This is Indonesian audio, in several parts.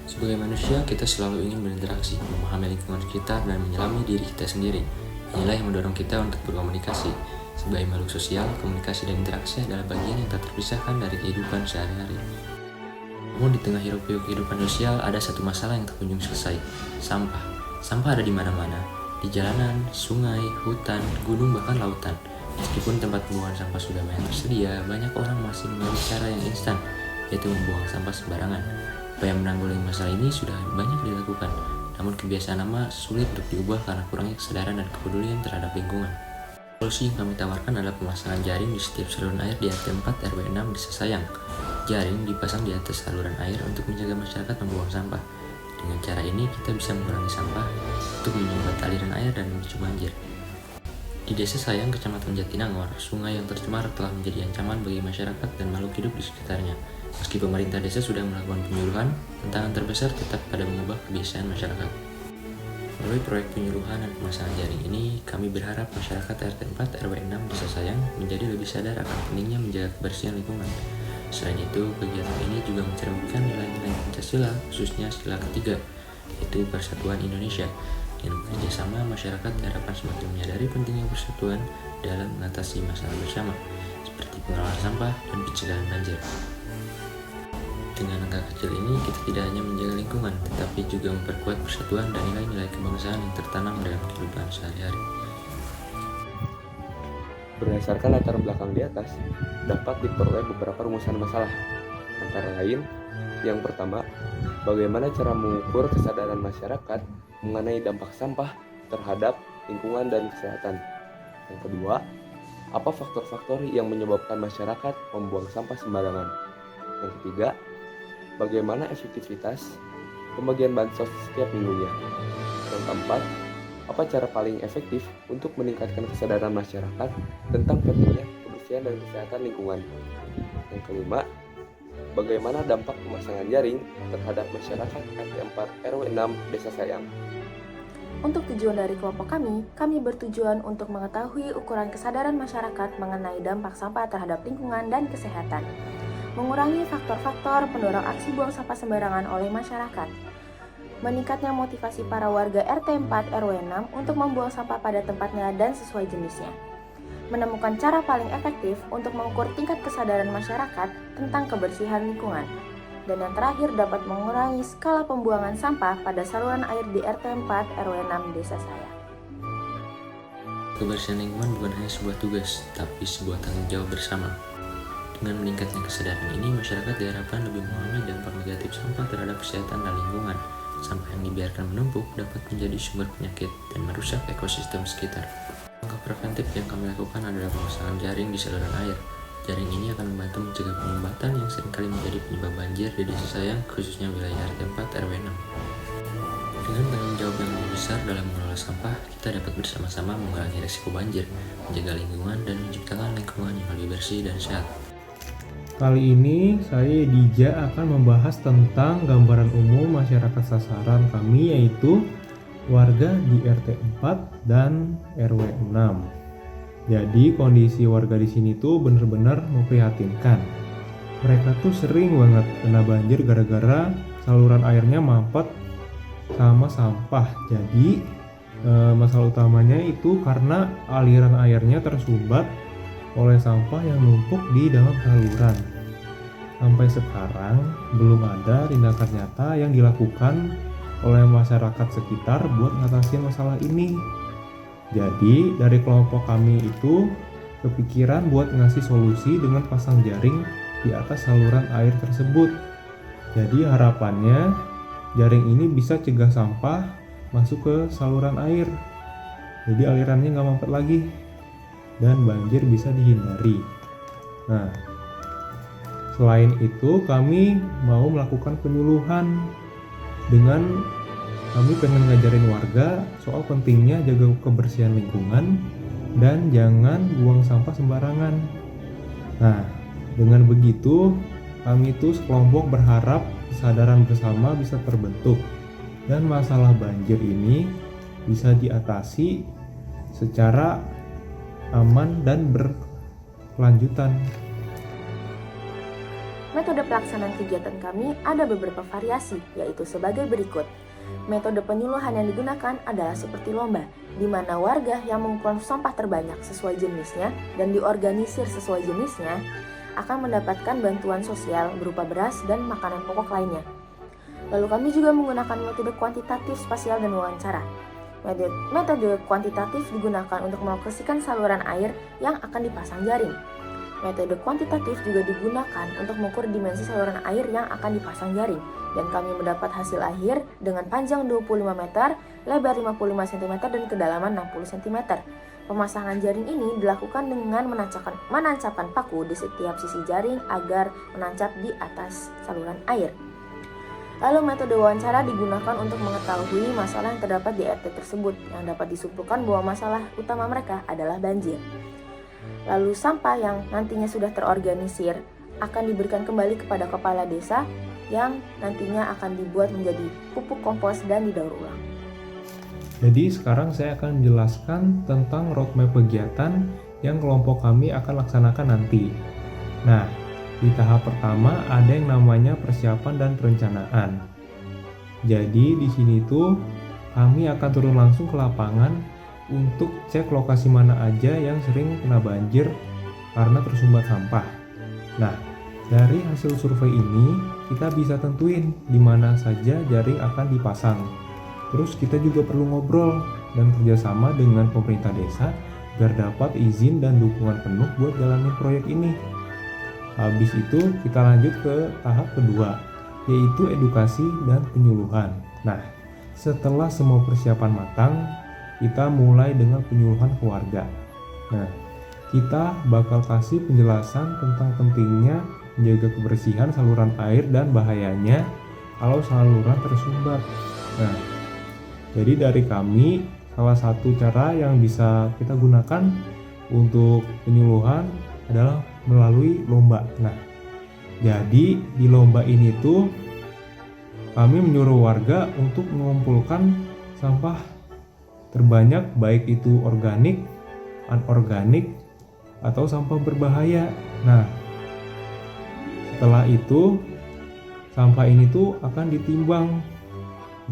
Sebagai manusia, kita selalu ingin berinteraksi, memahami lingkungan sekitar, dan menyelami diri kita sendiri. Inilah yang mendorong kita untuk berkomunikasi. Sebagai makhluk sosial, komunikasi dan interaksi adalah bagian yang tak terpisahkan dari kehidupan sehari-hari. Namun di tengah hiruk-pikuk kehidupan sosial, ada satu masalah yang tak kunjung selesai: sampah. Sampah ada di mana-mana, di jalanan, sungai, hutan, gunung, bahkan lautan. Meskipun tempat pembuangan sampah sudah banyak tersedia, banyak orang masih memilih cara yang instan, yaitu membuang sampah sembarangan. Upaya menanggulangi masalah ini sudah banyak dilakukan, namun kebiasaan lama sulit untuk diubah karena kurangnya kesadaran dan kepedulian terhadap lingkungan. Solusi yang kami tawarkan adalah pemasangan jaring di setiap saluran air di RT 4 RW 6 Desa Sayang. Jaring dipasang di atas saluran air untuk menjaga masyarakat membuang sampah. Dengan cara ini kita bisa mengurangi sampah untuk menyumbat aliran air dan memicu banjir. Di Desa Sayang, Kecamatan Jatinangor, sungai yang tercemar telah menjadi ancaman bagi masyarakat dan makhluk hidup di sekitarnya. Meski pemerintah desa sudah melakukan penyuluhan, tantangan terbesar tetap pada mengubah kebiasaan masyarakat. Melalui proyek penyuluhan dan pemasangan jaring ini, kami berharap masyarakat RT 4 RW 6 Desa Sayang menjadi lebih sadar akan pentingnya menjaga kebersihan lingkungan. Selain itu, kegiatan ini juga mencerminkan nilai-nilai Pancasila, khususnya sila ketiga, yaitu Persatuan Indonesia. Dengan bekerjasama, masyarakat diharapkan semakin menyadari pentingnya persatuan dalam mengatasi masalah bersama, seperti pengelolaan sampah dan pencegahan banjir. Dengan langkah kecil ini, kita tidak hanya menjaga lingkungan, tetapi juga memperkuat persatuan dan nilai-nilai kebangsaan yang tertanam dalam kehidupan sehari-hari. Berdasarkan latar belakang di atas, dapat diperoleh beberapa rumusan masalah. Antara lain, yang pertama, bagaimana cara mengukur kesadaran masyarakat mengenai dampak sampah terhadap lingkungan dan kesehatan. Yang kedua, apa faktor-faktor yang menyebabkan masyarakat membuang sampah sembarangan. Yang ketiga, bagaimana efektivitas pembagian bansos setiap minggunya. Yang keempat, apa cara paling efektif untuk meningkatkan kesadaran masyarakat tentang pentingnya kebersihan dan kesehatan lingkungan. Yang kelima, bagaimana dampak pemasangan jaring terhadap masyarakat RT 4 RW 6 Desa Sayang. Untuk tujuan dari kelompok kami bertujuan untuk mengetahui ukuran kesadaran masyarakat mengenai dampak sampah terhadap lingkungan dan kesehatan, mengurangi faktor-faktor pendorong aksi buang sampah sembarangan oleh masyarakat, meningkatnya motivasi para warga RT 4 RW 6 untuk membuang sampah pada tempatnya dan sesuai jenisnya, menemukan cara paling efektif untuk mengukur tingkat kesadaran masyarakat tentang kebersihan lingkungan, dan yang terakhir dapat mengurangi skala pembuangan sampah pada saluran air di RT 4 RW 6 Desa Sayang. Kebersihan lingkungan bukan hanya sebuah tugas, tapi sebuah tanggung jawab bersama. Dengan meningkatnya kesadaran ini, masyarakat diharapkan lebih memahami dampak negatif sampah terhadap kesehatan dan lingkungan. Sampah yang dibiarkan menumpuk dapat menjadi sumber penyakit dan merusak ekosistem sekitar. Langkah preventif yang kami lakukan adalah pemasangan jaring di saluran air. Jaring ini akan membantu mencegah penyumbatan yang seringkali menjadi penyebab banjir di Desa Sayang, khususnya wilayah RT 4 RW 6. Dengan tanggung jawab yang lebih besar dalam mengelola sampah, kita dapat bersama-sama mengurangi risiko banjir, menjaga lingkungan, dan menciptakan lingkungan yang lebih bersih dan sehat. Kali ini saya Dija akan membahas tentang gambaran umum masyarakat sasaran kami, yaitu warga di RT 4 dan RW 6. Jadi kondisi warga di sini tuh bener-bener memprihatinkan. Mereka tuh sering banget kena banjir gara-gara saluran airnya mampet sama sampah. Jadi masalah utamanya itu karena aliran airnya tersumbat oleh sampah yang numpuk di dalam saluran. Sampai sekarang belum ada tindakan nyata yang dilakukan oleh masyarakat sekitar buat ngatasin masalah ini. Jadi dari kelompok kami itu kepikiran buat ngasih solusi dengan pasang jaring di atas saluran air tersebut. Jadi harapannya jaring ini bisa cegah sampah masuk ke saluran air. Jadi alirannya nggak mampet lagi dan banjir bisa dihindari. Nah, selain itu kami mau melakukan penyuluhan dengan kami pengen ngajarin warga soal pentingnya jaga kebersihan lingkungan dan jangan buang sampah sembarangan. Nah, dengan begitu kami itu sekelompok berharap kesadaran bersama bisa terbentuk dan masalah banjir ini bisa diatasi secara aman dan berkelanjutan. metode pelaksanaan kegiatan kami ada beberapa variasi, yaitu sebagai berikut. Metode penyuluhan yang digunakan adalah seperti lomba, di mana warga yang mengumpulkan sampah terbanyak sesuai jenisnya dan diorganisir sesuai jenisnya akan mendapatkan bantuan sosial berupa beras dan makanan pokok lainnya. Lalu kami juga menggunakan metode kuantitatif spasial dan wawancara. Metode kuantitatif digunakan untuk melokasikan saluran air yang akan dipasang jaring. Metode kuantitatif juga digunakan untuk mengukur dimensi saluran air yang akan dipasang jaring, dan kami mendapat hasil akhir dengan panjang 25 meter, lebar 55 cm, dan kedalaman 60 cm. Pemasangan jaring ini dilakukan dengan menancapkan paku di setiap sisi jaring agar menancap di atas saluran air. Lalu metode wawancara digunakan untuk mengetahui masalah yang terdapat di RT tersebut, yang dapat disimpulkan bahwa masalah utama mereka adalah banjir. Lalu sampah yang nantinya sudah terorganisir akan diberikan kembali kepada kepala desa yang nantinya akan dibuat menjadi pupuk kompos dan didaur ulang. Jadi sekarang saya akan menjelaskan tentang roadmap kegiatan yang kelompok kami akan laksanakan nanti. Nah, di tahap pertama ada yang namanya persiapan dan perencanaan. Jadi di sini tuh kami akan turun langsung ke lapangan untuk cek lokasi mana aja yang sering kena banjir karena tersumbat sampah. Nah, dari hasil survei ini kita bisa tentuin di mana saja jaring akan dipasang. Terus kita juga perlu ngobrol dan kerjasama dengan pemerintah desa agar dapat izin dan dukungan penuh buat jalanin proyek ini. Habis itu kita lanjut ke tahap kedua, yaitu edukasi dan penyuluhan. Nah, setelah semua persiapan matang, kita mulai dengan penyuluhan ke warga. Nah, kita bakal kasih penjelasan tentang pentingnya menjaga kebersihan saluran air dan bahayanya kalau saluran tersumbat. Nah, jadi dari kami, salah satu cara yang bisa kita gunakan untuk penyuluhan adalah melalui lomba. Nah, jadi di lomba ini tuh kami menyuruh warga untuk mengumpulkan sampah terbanyak, baik itu organik, anorganik, atau sampah berbahaya. Nah, setelah itu sampah ini tuh akan ditimbang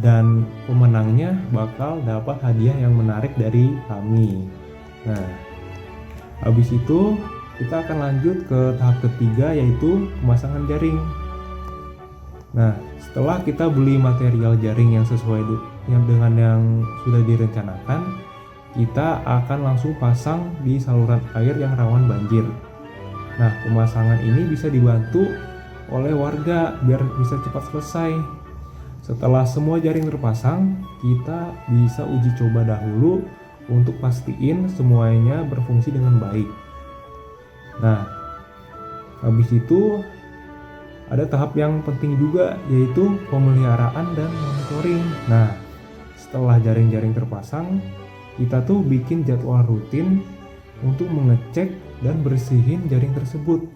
dan pemenangnya bakal dapat hadiah yang menarik dari kami. Nah, habis itu kita akan lanjut ke tahap ketiga, yaitu pemasangan jaring. Nah, setelah kita beli material jaring yang sesuai dengan yang sudah direncanakan, kita akan langsung pasang di saluran air yang rawan banjir. Nah, pemasangan ini bisa dibantu oleh warga biar bisa cepat selesai. Setelah semua jaring terpasang, kita bisa uji coba dahulu untuk pastiin semuanya berfungsi dengan baik. Nah, habis itu ada tahap yang penting juga, yaitu pemeliharaan dan monitoring. Nah, setelah jaring-jaring terpasang, kita tuh bikin jadwal rutin untuk mengecek dan bersihin jaring tersebut.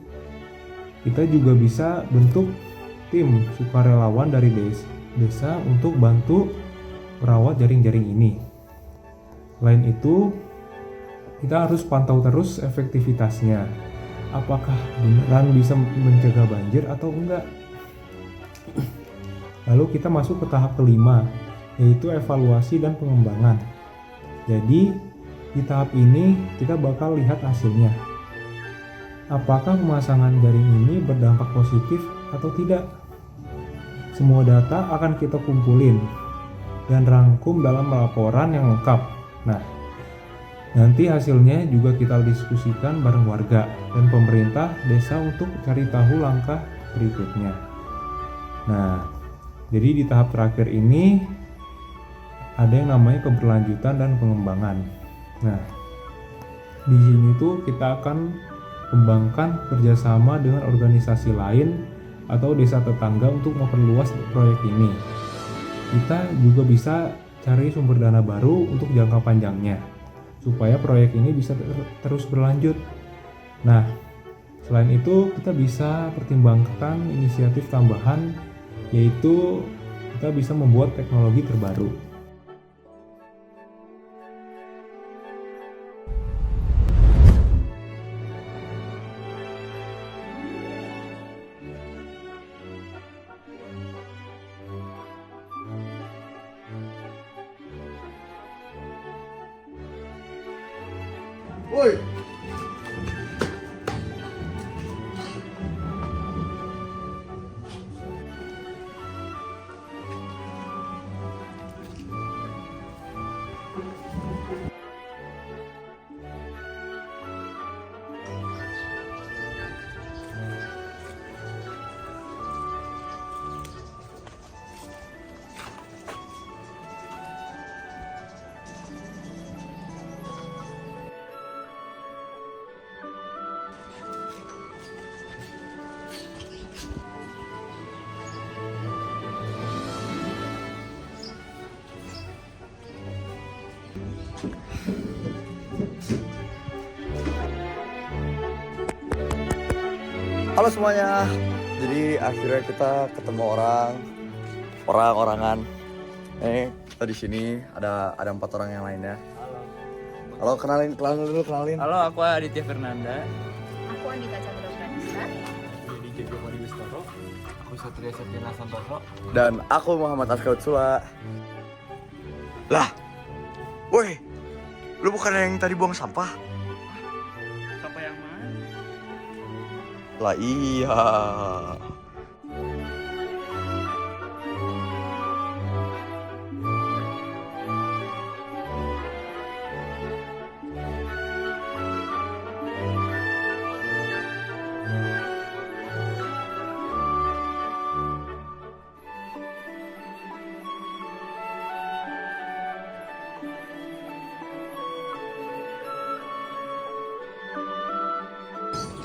Kita juga bisa bentuk tim sukarelawan dari desa untuk bantu merawat jaring-jaring ini. Selain itu, kita harus pantau terus efektivitasnya. Apakah beneran bisa mencegah banjir atau enggak? Lalu kita masuk ke tahap kelima, yaitu evaluasi dan pengembangan. Jadi di tahap ini kita bakal lihat hasilnya. Apakah pemasangan jaring ini berdampak positif atau tidak? Semua data akan kita kumpulin dan rangkum dalam laporan yang lengkap. Nah, nanti hasilnya juga kita diskusikan bareng warga dan pemerintah desa untuk cari tahu langkah berikutnya. Nah, jadi di tahap terakhir ini ada yang namanya keberlanjutan dan pengembangan. Nah, di sini tuh kita akan kembangkan kerjasama dengan organisasi lain atau desa tetangga untuk memperluas proyek ini. Kita juga bisa cari sumber dana baru untuk jangka panjangnya, supaya proyek ini bisa terus berlanjut. Nah, selain itu kita bisa pertimbangkan inisiatif tambahan, yaitu kita bisa membuat teknologi terbaru. Woi. Halo semuanya. Jadi akhirnya kita ketemu orang-orangan. Kita di sini ada 4 orang yang lainnya. Halo, kenalin dulu. Halo, aku Aditya Fernanda. Aku Andika Chandra Pranista. Aku Satria Septiana Santoso. Dan aku Muhammad Aska Utsula. Lah, woi, lu bukan yang tadi buang sampah? Siapa yang mana? Lah iya.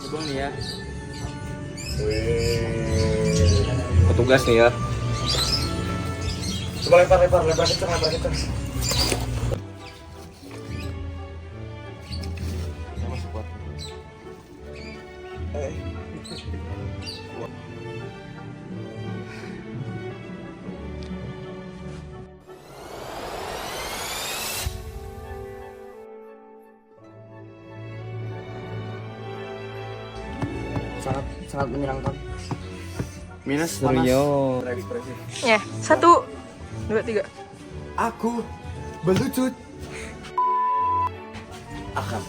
Bang nih ya. Petugas nih ya. Coba lebar kita. Sangat menyenangkan. Minus Serius. Ekspresi. Ya, 1, 2, 3. Aku berlucut akan